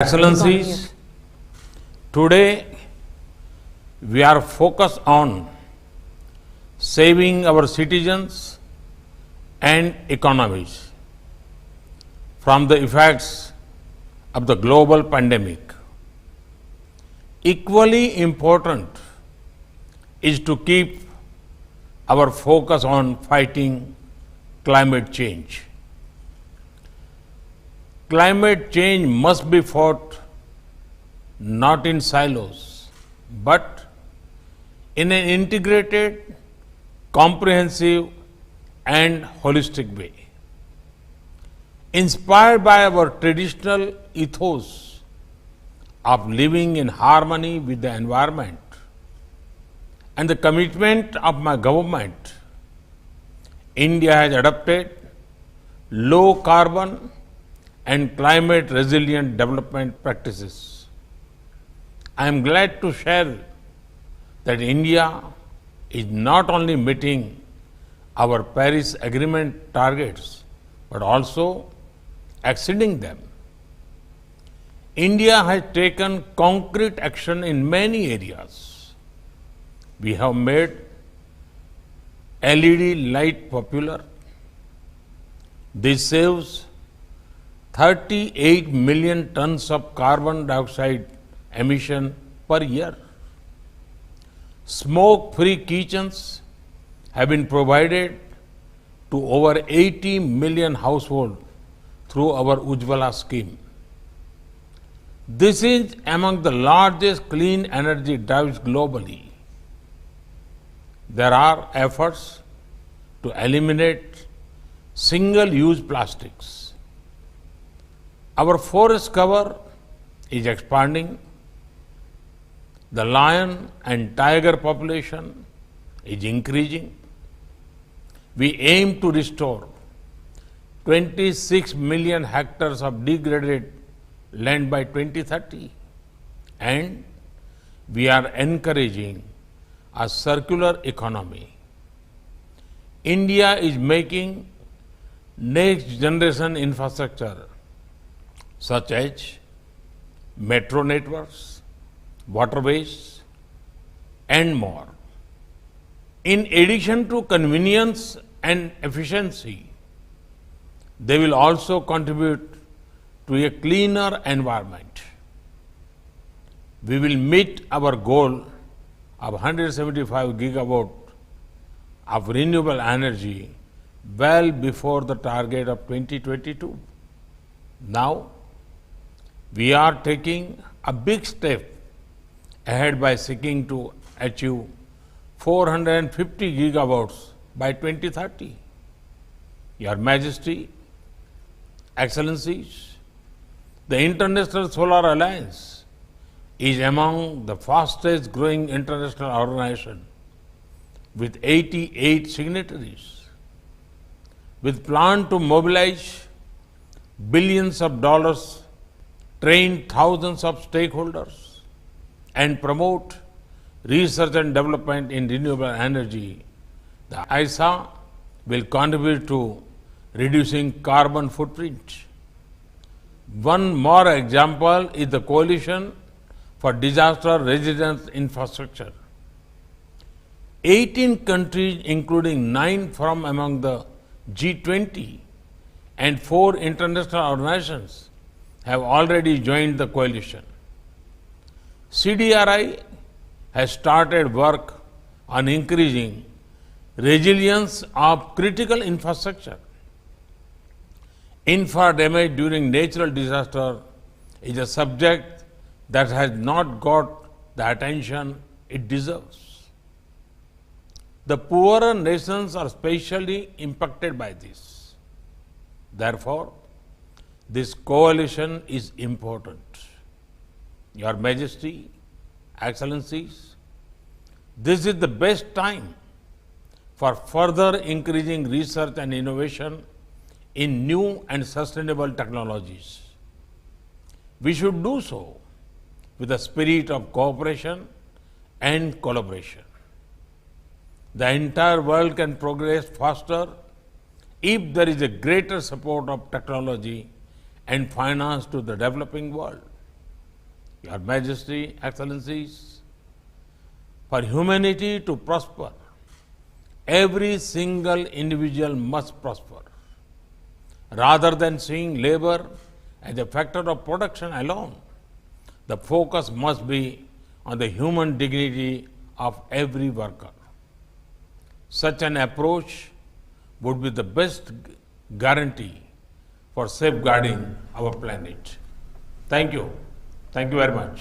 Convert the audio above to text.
Excellencies, today we are focused on saving our citizens and economies from the effects of the global pandemic. Equally important is to keep our focus on fighting climate change. Climate change must be fought not in silos, but in an integrated, comprehensive, and holistic way. Inspired by our traditional ethos of living in harmony with the environment and the commitment of my government, India has adopted low carbon and climate resilient development practices. I am glad to share that India is not only meeting our Paris Agreement targets, but also exceeding them. India has taken concrete action in many areas. We have made LED light popular. This saves 38 million tons of carbon dioxide emission per year. Smoke-free kitchens have been provided to over 80 million households through our Ujjwala scheme. This is among the largest clean energy drives globally. There are efforts to eliminate single-use plastics. Our forest cover is expanding. The lion and tiger population is increasing. We aim to restore 26 million hectares of degraded land by 2030. And we are encouraging a circular economy. India is making next generation infrastructure such as metro networks, waterways, and more. In addition to convenience and efficiency, they will also contribute to a cleaner environment. We will meet our goal of 175 gigawatt of renewable energy well before the target of 2022. Now, we are taking a big step ahead by seeking to achieve 450 gigawatts by 2030. Your Majesty, Excellencies, the International Solar Alliance is among the fastest growing international organizations with 88 signatories. With plan to mobilize billions of dollars, train thousands of stakeholders, and promote research and development in renewable energy, the ISA will contribute to reducing carbon footprint. One more example is the Coalition for Disaster Resilience Infrastructure. 18 countries, including 9 from among the G20 and 4 international organizations, have already joined the coalition. CDRI has started work on increasing resilience of critical infrastructure. Infra damage during natural disaster is a subject that has not got the attention it deserves. The poorer nations are especially impacted by this. Therefore, this coalition is important. Your Majesty, Excellencies, this is the best time for further increasing research and innovation in new and sustainable technologies. We should do so with a spirit of cooperation and collaboration. The entire world can progress faster if there is a greater support of technology and finance to the developing world. Your Majesty, Excellencies, for humanity to prosper, every single individual must prosper. Rather than seeing labor as a factor of production alone, the focus must be on the human dignity of every worker. Such an approach would be the best guarantee for safeguarding our planet. Thank you. Thank you very much.